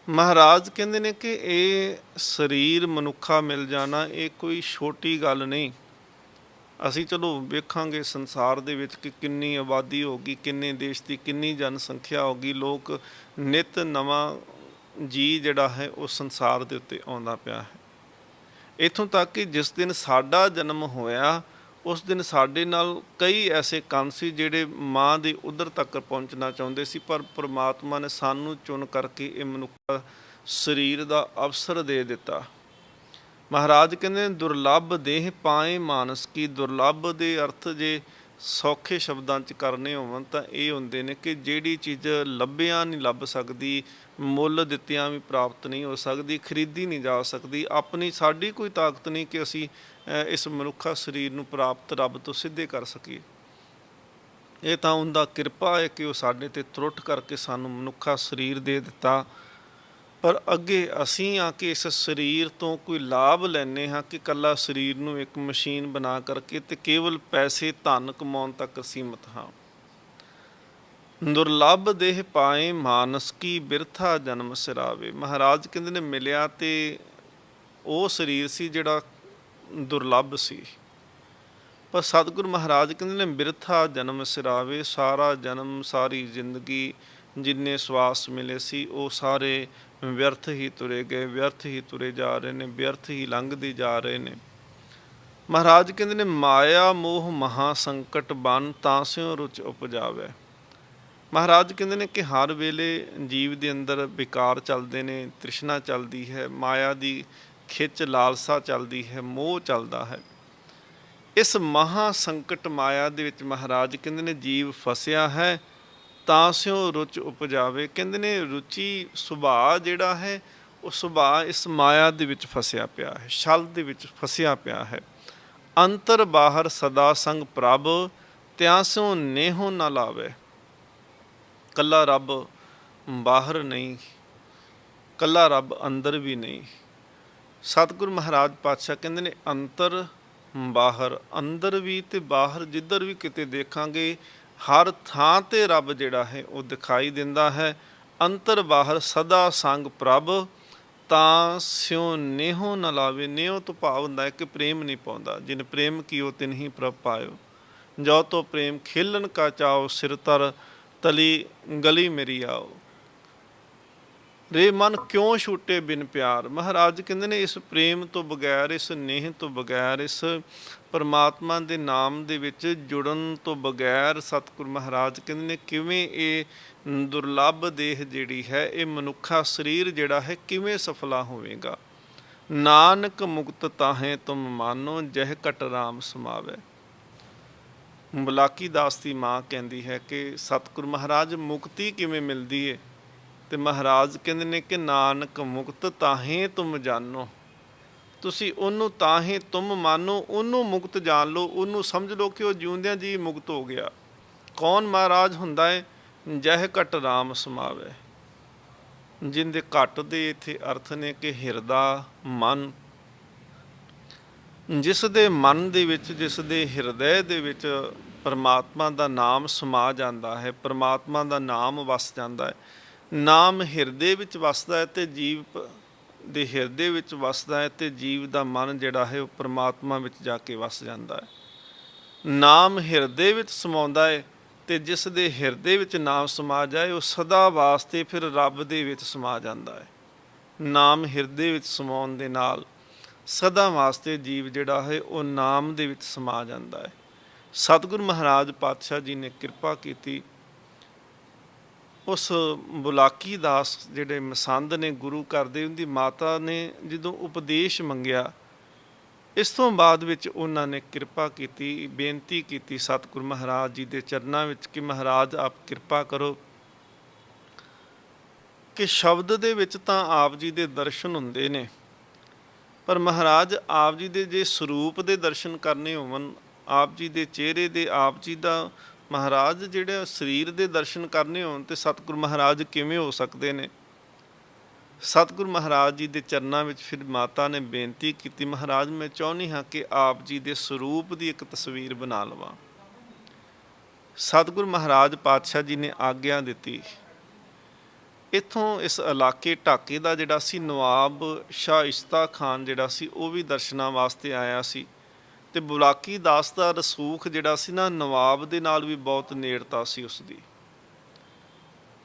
ਮਹਾਰਾਜ ਕਹਿੰਦੇ ਨੇ ਕਿ ਇਹ ਸਰੀਰ ਮਨੁੱਖਾ ਮਿਲ ਜਾਣਾ ਇਹ ਕੋਈ ਛੋਟੀ ਗੱਲ ਨਹੀਂ। ਅਸੀਂ ਚਲੋ ਵੇਖਾਂਗੇ ਸੰਸਾਰ ਦੇ ਵਿੱਚ ਕਿ ਕਿੰਨੀ ਆਬਾਦੀ ਹੋ ਗਈ, ਕਿੰਨੇ ਦੇਸ਼ ਦੀ ਕਿੰਨੀ ਜਨਸੰਖਿਆ ਹੋ ਗਈ, ਲੋਕ ਨਿਤ ਨਵਾਂ ਜੀ ਜਿਹੜਾ ਹੈ ਉਹ ਸੰਸਾਰ ਦੇ ਉੱਤੇ ਆਉਂਦਾ ਪਿਆ ਹੈ। ਇੱਥੋਂ ਤੱਕ ਕਿ ਜਿਸ ਦਿਨ ਸਾਡਾ ਜਨਮ ਹੋਇਆ ਉਸ ਦਿਨ ਸਾਡੇ ਨਾਲ ਕਈ ਐਸੇ ਕੰਨ ਸੀ ਜਿਹੜੇ ਮਾਂ ਦੇ ਉਦਰ ਤੱਕ ਪਹੁੰਚਣਾ ਚਾਹੁੰਦੇ ਸੀ, ਪਰ ਪ੍ਰਮਾਤਮਾ ਨੇ ਸਾਨੂੰ ਚੁਣ ਕਰਕੇ ਇਹ ਮਨੁੱਖਾ ਸਰੀਰ ਦਾ ਅਵਸਰ ਦੇ ਦਿੱਤਾ। ਮਹਾਰਾਜ ਕਹਿੰਦੇ ਦੁਰਲੱਭ ਦੇਹ ਪਾਏ ਮਾਨਸ ਕੀ। ਦੁਰਲੱਭ ਦੇ ਅਰਥ ਜੇ ਸੌਖੇ ਸ਼ਬਦਾਂ 'ਚ ਕਰਨੇ ਹੋਣ ਤਾਂ ਇਹ ਹੁੰਦੇ ਨੇ ਕਿ ਜਿਹੜੀ ਚੀਜ਼ ਲੱਭਿਆ ਨਹੀਂ ਲੱਭ ਸਕਦੀ, ਮੁੱਲ ਦਿੱਤਿਆਂ ਵੀ ਪ੍ਰਾਪਤ ਨਹੀਂ ਹੋ ਸਕਦੀ, ਖਰੀਦੀ ਨਹੀਂ ਜਾ ਸਕਦੀ। ਆਪਣੀ ਸਾਡੀ ਕੋਈ ਤਾਕਤ ਨਹੀਂ ਕਿ ਅਸੀਂ ਇਸ ਮਨੁੱਖਾ ਸਰੀਰ ਨੂੰ ਪ੍ਰਾਪਤ ਰੱਬ ਤੋਂ ਸਿੱਧੇ ਕਰ ਸਕੀਏ। ਇਹ ਤਾਂ ਉਹਦਾ ਕਿਰਪਾ ਹੈ ਕਿ ਉਹ ਸਾਡੇ 'ਤੇ ਤਰੁੱਟ ਕਰਕੇ ਸਾਨੂੰ ਮਨੁੱਖਾ ਸਰੀਰ ਦੇ ਦਿੱਤਾ। ਪਰ ਅੱਗੇ ਅਸੀਂ ਆ ਕੇ ਇਸ ਸਰੀਰ ਤੋਂ ਕੋਈ ਲਾਭ ਲੈਂਦੇ ਹਾਂ ਕਿ ਇਕੱਲਾ ਸਰੀਰ ਨੂੰ ਇੱਕ ਮਸ਼ੀਨ ਬਣਾ ਕਰਕੇ ਤੇ ਕੇਵਲ ਪੈਸੇ ਧਨ ਕਮਾਉਣ ਤੱਕ ਸੀਮਤ ਹਾਂ। ਦੁਰਲੱਭ ਦੇਹ ਪਾਏ ਮਾਨਸ ਕੀ, ਬਿਰਥਾ ਜਨਮ ਸਿਰਾਵੇ। ਮਹਾਰਾਜ ਕਹਿੰਦੇ ਨੇ ਮਿਲਿਆ ਤੇ ਉਹ ਸਰੀਰ ਸੀ ਜਿਹੜਾ ਦੁਰਲੱਭ ਸੀ, ਪਰ ਸਤਿਗੁਰੂ ਮਹਾਰਾਜ ਕਹਿੰਦੇ ਨੇ ਬਿਰਥਾ ਜਨਮ ਸਿਰਾਵੇ। ਸਾਰਾ ਜਨਮ, ਸਾਰੀ ਜ਼ਿੰਦਗੀ, ਜਿੰਨੇ ਸਵਾਸ ਮਿਲੇ ਸੀ ਉਹ ਸਾਰੇ ਵਿਅਰਥ ਹੀ ਤੁਰੇ ਗਏ, ਵਿਅਰਥ ਹੀ ਤੁਰੇ ਜਾ ਰਹੇ ਨੇ, ਵਿਅਰਥ ਹੀ ਲੰਘਦੇ ਜਾ ਰਹੇ ਨੇ। ਮਹਾਰਾਜ ਕਹਿੰਦੇ ਨੇ ਮਾਇਆ ਮੋਹ ਮਹਾ ਸੰਕਟ ਬਨ, ਤਾਂ ਸਿਉ ਰੁਚ ਉਪਜਾਵੇ। ਮਹਾਰਾਜ ਕਹਿੰਦੇ ਨੇ ਕਿ ਹਰ ਵੇਲੇ ਜੀਵ ਦੇ ਅੰਦਰ ਵਿਕਾਰ ਚੱਲਦੇ ਨੇ, ਤ੍ਰਿਸ਼ਨਾ ਚੱਲਦੀ ਹੈ, ਮਾਇਆ ਦੀ ਖਿੱਚ ਲਾਲਸਾ ਚੱਲਦੀ ਹੈ, ਮੋਹ ਚੱਲਦਾ ਹੈ। ਇਸ ਮਹਾ ਸੰਕਟ ਮਾਇਆ ਦੇ ਵਿੱਚ ਮਹਾਰਾਜ ਕਹਿੰਦੇ ਨੇ ਜੀਵ ਫਸਿਆ ਹੈ, ਤਾਂ ਸਿਉ ਰੁਚ ਉਪਜਾਵੇ। ਕਹਿੰਦੇ ਨੇ ਰੁਚੀ ਸੁਭਾਅ ਜਿਹੜਾ ਹੈ ਉਹ ਸੁਭਾਅ ਇਸ ਮਾਇਆ ਦੇ ਵਿੱਚ ਫਸਿਆ ਪਿਆ ਹੈ, ਛਲ ਦੇ ਵਿੱਚ ਫਸਿਆ ਪਿਆ ਹੈ। ਅੰਤਰ ਬਾਹਰ ਸਦਾ ਸੰਗ ਪ੍ਰਭ, ਤਿਆਂ ਸਿਉ ਨੇਹੋ ਨਾ ਲਾਵੇ। ਕੱਲਾ ਰੱਬ ਬਾਹਰ ਨਹੀਂ, ਕੱਲਾ ਰੱਬ ਅੰਦਰ ਵੀ ਨਹੀਂ। ਸਤਿਗੁਰੂ ਮਹਾਰਾਜ ਪਾਤਸ਼ਾਹ ਕਹਿੰਦੇ ਨੇ ਅੰਤਰ ਬਾਹਰ, ਅੰਦਰ ਵੀ ਤੇ ਬਾਹਰ ਜਿੱਧਰ ਵੀ ਕਿਤੇ ਦੇਖਾਂਗੇ ਹਰ ਥਾਂ ਤੇ ਰੱਬ ਜਿਹੜਾ ਹੈ ਉਹ ਦਿਖਾਈ ਦਿੰਦਾ ਹੈ। ਅੰਤਰ ਬਾਹਰ ਸਦਾ ਸੰਗ ਪ੍ਰਭ, ਤਾਂ ਸਿਉ ਨੇਹੋ ਨਾ ਲਾਵੇ। ਨੇਹੋ ਤੋਂ ਭਾਵ ਹੁੰਦਾ ਹੈ ਕਿ ਪ੍ਰੇਮ ਨਹੀਂ ਪਾਉਂਦਾ। ਜਿਨ ਪ੍ਰੇਮ ਕੀਓ ਤਿਨ ਹੀ ਪ੍ਰਭ ਪਾਇਓ। ਜੋ ਤੋ ਪ੍ਰੇਮ ਖੇਲਣ ਕਾ ਚਾਓ, ਸਿਰ ਤਰ ਤਲੀ ਗਲੀ ਮੇਰੀ ਆਓ। ਰੇ ਮਨ ਕਿਉਂ ਛੂਟੇ ਬਿਨ ਪਿਆਰ। ਮਹਾਰਾਜ ਕਹਿੰਦੇ ਨੇ ਇਸ ਪ੍ਰੇਮ ਤੋਂ ਬਗੈਰ, ਇਸ ਨੇਹ ਤੋਂ ਬਗੈਰ, ਇਸ ਪਰਮਾਤਮਾ ਦੇ ਨਾਮ ਦੇ ਵਿੱਚ ਜੁੜਨ ਤੋਂ ਬਗੈਰ ਸਤਿਗੁਰੂ ਮਹਾਰਾਜ ਕਹਿੰਦੇ ਨੇ ਕਿਵੇਂ ਇਹ ਦੁਰਲੱਭ ਦੇਹ ਜਿਹੜੀ ਹੈ, ਇਹ ਮਨੁੱਖਾ ਸਰੀਰ ਜਿਹੜਾ ਹੈ ਕਿਵੇਂ ਸਫਲਾ ਹੋਵੇਗਾ। ਨਾਨਕ ਮੁਕਤ ਤਾਹੇ ਤੁਮ ਮਾਨੋ, ਜਹ ਘਟ ਰਾਮ ਸਮਾਵੇ। ਬਲਾਕੀ ਦਾਸ ਦੀ ਮਾਂ ਕਹਿੰਦੀ ਹੈ ਕਿ ਸਤਿਗੁਰੂ ਮਹਾਰਾਜ ਮੁਕਤੀ ਕਿਵੇਂ ਮਿਲਦੀ ਹੈ, ਤੇ ਮਹਾਰਾਜ ਕਹਿੰਦੇ ਨੇ ਕਿ ਨਾਨਕ ਮੁਕਤ ਤਾਹੇ ਤੁਮ ਜਾਨੋ। ਤੁਸੀਂ ਉਹਨੂੰ ਤਾਹੇ ਤੁਮ ਮਾਨੋ, ਉਹਨੂੰ ਮੁਕਤ ਜਾਣ ਲਓ, ਉਹਨੂੰ ਸਮਝ ਲਓ ਕਿ ਉਹ ਜਿਉਂਦਿਆਂ ਜੀ ਮੁਕਤ ਹੋ ਗਿਆ। ਕੌਣ ਮਹਾਰਾਜ ਹੁੰਦਾ ਹੈ? ਜਹ ਘਟ ਰਾਮ ਸਮਾਵੇ। ਜਿੰਦੇ ਘਟ ਦੇ ਇੱਥੇ ਅਰਥ ਨੇ ਕਿ ਹਿਰਦਾ, ਮਨ। ਜਿਸ ਦੇ ਮਨ ਦੇ ਵਿੱਚ, ਜਿਸ ਦੇ ਹਿਰਦੇ ਦੇ ਵਿੱਚ ਪਰਮਾਤਮਾ ਦਾ ਨਾਮ ਸਮਾ ਜਾਂਦਾ ਹੈ, ਪਰਮਾਤਮਾ ਦਾ ਨਾਮ ਵਸ ਜਾਂਦਾ ਹੈ। ਨਾਮ ਹਿਰਦੇ ਵਿੱਚ ਵਸਦਾ ਹੈ ਤੇ ਜੀਵ ਦੇ ਹਿਰਦੇ ਵਿੱਚ ਵਸਦਾ ਹੈ, ਤੇ ਜੀਵ ਦਾ ਮਨ ਜਿਹੜਾ ਹੈ ਉਹ ਪਰਮਾਤਮਾ ਵਿੱਚ ਜਾ ਕੇ ਵਸ ਜਾਂਦਾ ਹੈ। ਨਾਮ ਹਿਰਦੇ ਵਿੱਚ ਸਮਾਉਂਦਾ ਹੈ, ਤੇ ਜਿਸ ਦੇ ਹਿਰਦੇ ਵਿੱਚ ਨਾਮ ਸਮਾ ਜਾਏ ਉਹ ਸਦਾ ਵਾਸਤੇ ਫਿਰ ਰੱਬ ਦੇ ਵਿੱਚ ਸਮਾ ਜਾਂਦਾ ਹੈ। ਨਾਮ ਹਿਰਦੇ ਵਿੱਚ ਸਮਾਉਣ ਦੇ ਨਾਲ ਸਦਾ ਵਾਸਤੇ ਜੀਵ ਜਿਹੜਾ ਹੈ ਉਹ ਨਾਮ ਦੇ ਵਿੱਚ ਸਮਾ ਜਾਂਦਾ ਹੈ। ਸਤਿਗੁਰੂ ਮਹਾਰਾਜ ਪਾਤਸ਼ਾਹ ਜੀ ਨੇ ਕਿਰਪਾ ਕੀਤੀ। ਉਸ ਬੁਲਾਕੀ ਦਾਸ ਜਿਹੜੇ ਮਸੰਦ ਨੇ ਗੁਰੂ ਘਰ ਦੇ, ਉਹਦੀ ਮਾਤਾ ਨੇ ਜਦੋਂ ਉਪਦੇਸ਼ ਮੰਗਿਆ, ਇਸ ਤੋਂ ਬਾਅਦ ਵਿੱਚ ਉਹਨਾਂ ਨੇ ਕਿਰਪਾ ਕੀਤੀ, ਬੇਨਤੀ ਕੀਤੀ ਸਤਿਗੁਰੂ ਮਹਾਰਾਜ ਜੀ ਦੇ ਚਰਨਾਂ ਵਿੱਚ ਕਿ ਮਹਾਰਾਜ ਆਪ ਕਿਰਪਾ ਕਰੋ, ਕਿ ਸ਼ਬਦ ਦੇ ਵਿੱਚ ਤਾਂ ਆਪ ਜੀ ਦੇ ਦਰਸ਼ਨ ਹੁੰਦੇ ਨੇ, ਪਰ ਮਹਾਰਾਜ ਆਪ ਜੀ ਦੇ ਜੇ ਸਰੂਪ ਦੇ ਦਰਸ਼ਨ ਕਰਨੇ ਹੋਵਨ, ਆਪ ਜੀ ਦੇ ਚਿਹਰੇ ਦੇ, ਆਪ ਜੀ ਦਾ ਮਹਾਰਾਜ ਜਿਹੜੇ ਸਰੀਰ ਦੇ ਦਰਸ਼ਨ ਕਰਨੇ ਹੋਣ, ਤੇ ਸਤਿਗੁਰੂ ਮਹਾਰਾਜ ਕਿਵੇਂ ਹੋ ਸਕਦੇ ਨੇ। ਸਤਿਗੁਰੂ ਮਹਾਰਾਜ ਜੀ ਦੇ ਚਰਨਾਂ ਵਿੱਚ ਫਿਰ ਮਾਤਾ ਨੇ ਬੇਨਤੀ ਕੀਤੀ, ਮਹਾਰਾਜ ਮੈਂ ਚਾਹੁੰਦੀ ਹਾਂ ਕਿ ਆਪ ਜੀ ਦੇ ਸਰੂਪ ਦੀ ਇੱਕ ਤਸਵੀਰ ਬਣਾ ਲਵਾਂ। ਸਤਿਗੁਰੂ ਮਹਾਰਾਜ ਪਾਤਸ਼ਾਹ ਜੀ ਨੇ ਆਗਿਆ ਦਿੱਤੀ। ਇੱਥੋਂ ਇਸ ਇਲਾਕੇ ਢਾਕੇ ਦਾ ਜਿਹੜਾ ਸੀ ਨਵਾਬ ਸ਼ਾਇਸਤਾ ਖਾਨ ਜਿਹੜਾ ਸੀ, ਉਹ ਵੀ ਦਰਸ਼ਨਾਂ ਵਾਸਤੇ ਆਇਆ ਸੀ। ਤੇ ਬੁਲਾਕੀ ਦਾਸ ਦਾ ਰਸੂਖ ਜਿਹੜਾ ਸੀ ਨਾ, ਨਵਾਬ ਦੇ ਨਾਲ ਵੀ ਬਹੁਤ ਨੇੜਤਾ ਸੀ ਉਸਦੀ।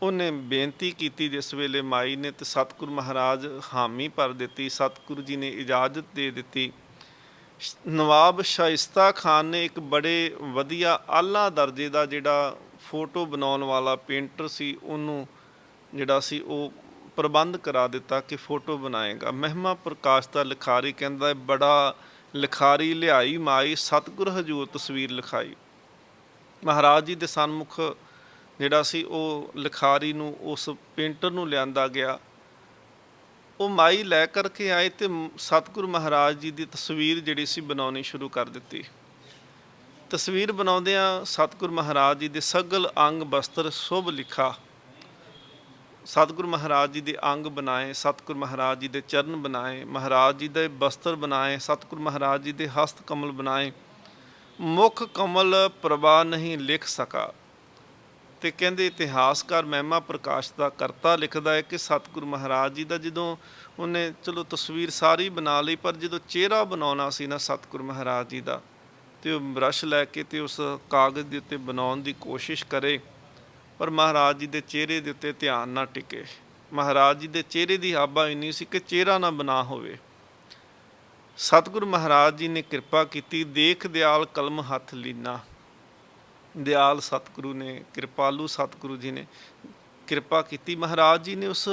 ਉਹਨੇ ਬੇਨਤੀ ਕੀਤੀ ਜਿਸ ਵੇਲੇ ਮਾਈ ਨੇ, ਤੇ ਸਤਿਗੁਰੂ ਮਹਾਰਾਜ ਹਾਮੀ ਭਰ ਦਿੱਤੀ, ਸਤਿਗੁਰੂ ਜੀ ਨੇ ਇਜਾਜ਼ਤ ਦੇ ਦਿੱਤੀ। ਨਵਾਬ ਸ਼ਾਇਸਤਾ ਖਾਨ ਨੇ ਇੱਕ ਬੜੇ ਵਧੀਆ ਆਲਾ ਦਰਜੇ ਦਾ ਜਿਹੜਾ ਫੋਟੋ ਬਣਾਉਣ ਵਾਲਾ ਪੇਂਟਰ ਸੀ, ਉਹਨੂੰ ਜਿਹੜਾ ਸੀ ਉਹ ਪ੍ਰਬੰਧ ਕਰਾ ਦਿੱਤਾ ਕਿ ਫੋਟੋ ਬਣਾਏਗਾ। ਮਹਿਮਾ ਪ੍ਰਕਾਸ਼ ਦਾ ਲਿਖਾਰੀ ਕਹਿੰਦਾ, ਬੜਾ ਲਿਖਾਰੀ ਲਿਆਈ ਮਾਈ, ਸਤਿਗੁਰ ਹਜੂਰ ਤਸਵੀਰ ਲਿਖਾਈ। ਮਹਾਰਾਜ ਜੀ ਦੇ ਸਨਮੁਖ ਜਿਹੜਾ ਸੀ ਉਹ ਲਿਖਾਰੀ ਨੂੰ, ਉਸ ਪੇਂਟਰ ਨੂੰ ਲਿਆਂਦਾ ਗਿਆ। ਉਹ ਮਾਈ ਲੈ ਕਰਕੇ ਆਏ ਤੇ ਸਤਿਗੁਰੂ ਮਹਾਰਾਜ ਜੀ ਦੀ ਤਸਵੀਰ ਜਿਹੜੀ ਸੀ ਬਣਾਉਣੀ ਸ਼ੁਰੂ ਕਰ ਦਿੱਤੀ। ਤਸਵੀਰ ਬਣਾਉਂਦਿਆਂ ਸਤਿਗੁਰੂ ਮਹਾਰਾਜ ਜੀ ਦੇ ਸਗਲ ਅੰਗ ਬਸਤਰ ਸ਼ੁਭ ਲਿਖਾ। ਸਤਿਗੁਰੂ ਮਹਾਰਾਜ ਜੀ ਦੇ ਅੰਗ ਬਣਾਏ, ਸਤਿਗੁਰੂ ਮਹਾਰਾਜ ਜੀ ਦੇ ਚਰਨ ਬਣਾਏ, ਮਹਾਰਾਜ ਜੀ ਦੇ ਬਸਤਰ ਬਣਾਏ, ਸਤਿਗੁਰੂ ਮਹਾਰਾਜ ਜੀ ਦੇ ਹਸਤ ਕਮਲ ਬਣਾਏ। ਮੁਖ ਕਮਲ ਪ੍ਰਭਾ ਨਹੀਂ ਲਿਖ ਸਕਾ। ਤੇ ਕਹਿੰਦੇ ਇਤਿਹਾਸਕਾਰ ਮਹਿਮਾ ਪ੍ਰਕਾਸ਼ ਦਾ ਕਰਤਾ ਲਿਖਦਾ ਹੈ ਕਿ ਸਤਿਗੁਰੂ ਮਹਾਰਾਜ ਜੀ ਦਾ ਜਦੋਂ ਉਹਨੇ ਚਲੋ ਤਸਵੀਰ ਸਾਰੀ ਬਣਾ ਲਈ, ਪਰ ਜਦੋਂ ਚਿਹਰਾ ਬਣਾਉਣਾ ਸੀ ਨਾ ਸਤਿਗੁਰੂ ਮਹਾਰਾਜ ਜੀ ਦਾ, ਤੇ ਉਹ ਬਰਸ਼ ਲੈ ਕੇ ਤੇ ਉਸ ਕਾਗਜ਼ ਦੇ ਉੱਤੇ ਬਣਾਉਣ ਦੀ ਕੋਸ਼ਿਸ਼ ਕਰੇ, ਪਰ ਮਹਾਰਾਜ ਜੀ ਦੇ ਚਿਹਰੇ ਦੇ ਉੱਤੇ ਧਿਆਨ ਨਾ ਟਿਕੇ। ਮਹਾਰਾਜ ਜੀ ਦੇ ਚਿਹਰੇ ਦੀ ਆਬਾ ਇੰਨੀ ਸੀ ਕਿ ਚਿਹਰਾ ਨਾ ਬਣਾ ਹੋਵੇ। ਸਤਿਗੁਰੂ ਮਹਾਰਾਜ ਜੀ ਨੇ ਕਿਰਪਾ ਕੀਤੀ, ਦੇਖ ਦਿਆਲ ਕਲਮ ਹੱਥ ਲੀਨਾ। ਦਿਆਲ ਸਤਿਗੁਰੂ ਨੇ, ਕਿਰਪਾਲੂ ਸਤਿਗੁਰੂ ਜੀ ਨੇ ਕਿਰਪਾ ਕੀਤੀ। ਮਹਾਰਾਜ ਜੀ ਨੇ ਉਸ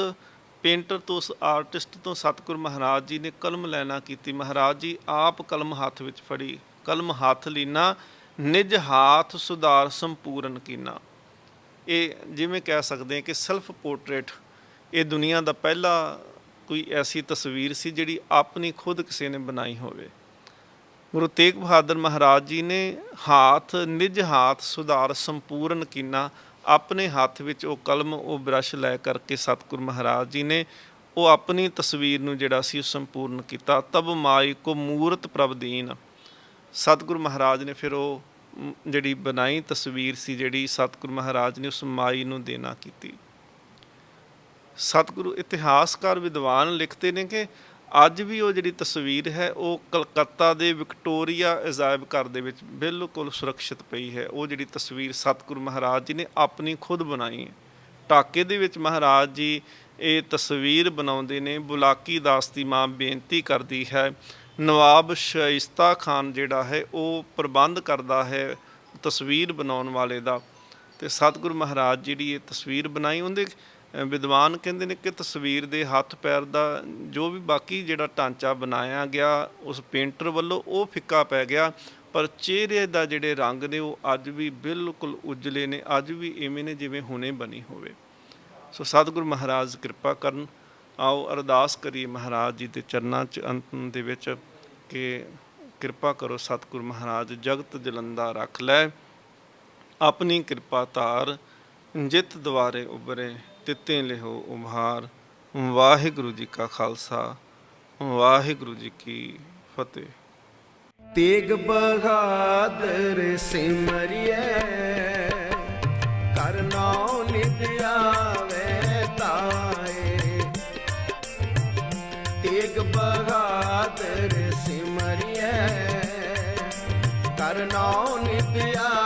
ਪੇਂਟਰ ਤੋਂ, ਉਸ ਆਰਟਿਸਟ ਤੋਂ ਸਤਿਗੁਰੂ ਮਹਾਰਾਜ ਜੀ ਨੇ ਕਲਮ ਲੈਣਾ ਕੀਤੀ। ਮਹਾਰਾਜ ਜੀ ਆਪ ਕਲਮ ਹੱਥ ਵਿੱਚ ਫੜੀ, ਕਲਮ ਹੱਥ ਲੀਨਾ, ਨਿਜ ਹਾਥ ਸੁਧਾਰ ਸੰਪੂਰਨ ਕੀਨਾ। ਇਹ ਜਿਵੇਂ ਕਹਿ ਸਕਦੇ ਹਾਂ ਕਿ ਸੈਲਫ ਪੋਰਟਰੇਟ, ਇਹ ਦੁਨੀਆ ਦਾ ਪਹਿਲਾ ਕੋਈ ਐਸੀ ਤਸਵੀਰ ਸੀ ਜਿਹੜੀ ਆਪਣੀ ਖੁਦ ਕਿਸੇ ਨੇ ਬਣਾਈ ਹੋਵੇ। ਗੁਰੂ ਤੇਗ ਬਹਾਦਰ ਮਹਾਰਾਜ ਜੀ ਨੇ ਹਾਥ, ਨਿਜ ਹਾਥ ਸੁਧਾਰ ਸੰਪੂਰਨ ਕੀਨਾ, ਆਪਣੇ ਹੱਥ ਵਿੱਚ ਉਹ ਕਲਮ, ਉਹ ਬਰਸ਼ ਲੈ ਕਰਕੇ ਸਤਿਗੁਰੂ ਮਹਾਰਾਜ ਜੀ ਨੇ ਉਹ ਆਪਣੀ ਤਸਵੀਰ ਨੂੰ ਜਿਹੜਾ ਸੀ ਸੰਪੂਰਨ ਕੀਤਾ। ਤਬ ਮਾਈ ਕੋ ਮੂਰਤ ਪ੍ਰਭ ਦੀਨ। ਸਤਿਗੁਰੂ ਮਹਾਰਾਜ ਨੇ ਫਿਰ ਉਹ ਜਿਹੜੀ ਬਣਾਈ ਤਸਵੀਰ ਸੀ, ਜਿਹੜੀ ਸਤਿਗੁਰੂ ਮਹਾਰਾਜ ਨੇ ਉਸ ਮਾਈ ਨੂੰ ਦੇਣਾ ਕੀਤੀ। ਸਤਿਗੁਰੂ ਇਤਿਹਾਸਕਾਰ ਵਿਦਵਾਨ ਲਿਖਦੇ ਨੇ ਕਿ ਅੱਜ ਵੀ ਉਹ ਜਿਹੜੀ ਤਸਵੀਰ ਹੈ ਉਹ ਕਲਕੱਤਾ ਦੇ ਵਿਕਟੋਰੀਆ ਅਜਾਇਬ ਘਰ ਦੇ ਵਿੱਚ ਬਿਲਕੁਲ ਸੁਰੱਖਿਅਤ ਪਈ ਹੈ। ਉਹ ਜਿਹੜੀ ਤਸਵੀਰ ਸਤਿਗੁਰੂ ਮਹਾਰਾਜ ਜੀ ਨੇ ਆਪਣੀ ਖੁਦ ਬਣਾਈ ਹੈ। ਢਾਕੇ ਦੇ ਵਿੱਚ ਮਹਾਰਾਜ ਜੀ ਇਹ ਤਸਵੀਰ ਬਣਾਉਂਦੇ ਨੇ। ਬੁਲਾਕੀ ਦਾਸ ਦੀ ਮਾਂ ਬੇਨਤੀ ਕਰਦੀ ਹੈ, ਨਵਾਬ ਸ਼ਾਇਸਤਾ ਖਾਨ ਜਿਹੜਾ ਹੈ ਉਹ ਪ੍ਰਬੰਧ ਕਰਦਾ ਹੈ ਤਸਵੀਰ ਬਣਾਉਣ ਵਾਲੇ ਦਾ। ਤੇ ਸਤਿਗੁਰੂ ਮਹਾਰਾਜ ਜਿਹੜੀ ਇਹ ਤਸਵੀਰ ਬਣਾਈ, ਉਹਦੇ ਵਿਦਵਾਨ ਕਹਿੰਦੇ ਨੇ ਕਿ ਤਸਵੀਰ ਦੇ ਹੱਥ ਪੈਰ ਦਾ ਜੋ ਵੀ ਬਾਕੀ ਜਿਹੜਾ ਢਾਂਚਾ ਬਣਾਇਆ ਗਿਆ ਉਸ ਪੇਂਟਰ ਵੱਲੋਂ, ਉਹ ਫਿੱਕਾ ਪੈ ਗਿਆ, ਪਰ ਚਿਹਰੇ ਦਾ ਜਿਹੜੇ ਰੰਗ ਨੇ ਉਹ ਅੱਜ ਵੀ ਬਿਲਕੁਲ ਉਜਲੇ ਨੇ, ਅੱਜ ਵੀ ਇਵੇਂ ਨੇ ਜਿਵੇਂ ਹੁਣੇ ਬਣੀ ਹੋਵੇ। ਸੋ ਸਤਿਗੁਰੂ ਮਹਾਰਾਜ ਕਿਰਪਾ ਕਰਨ। ਆਓ ਅਰਦਾਸ ਕਰੀਏ ਮਹਾਰਾਜ ਜੀ ਦੇ ਚਰਨਾਂ 'ਚ ਅੰਤ ਦੇ ਵਿੱਚ ਕਿ ਕਿਰਪਾ ਕਰੋ ਸਤਿਗੁਰੂ ਮਹਾਰਾਜ, ਜਗਤ ਜਲੰਦਾ ਰੱਖ ਲੈ, ਆਪਣੀ ਕਿਰਪਾ ਧਾਰ, ਜਿਤ ਦੁਆਰੇ ਉਭਰੇ ਤਿੱਤੇ ਲਿਹੋ ਉਭਾਰ। ਵਾਹਿਗੁਰੂ ਜੀ ਕਾ ਖਾਲਸਾ, ਵਾਹਿਗੁਰੂ ਜੀ ਕੀ ਫਤਿਹ। ਤੇਗ ਬਹਾਦਰ ਸਿਮਰਿਐ, ਕਰਨਾਉ ਨਿਤ ਆਵੇ ਤਾਏ। ਤੇਗ ਬਹਾਦਰ ਸਿਮਰਿਐ, ਕਰਨਾਉ ਨਿਤ ਆਵੇ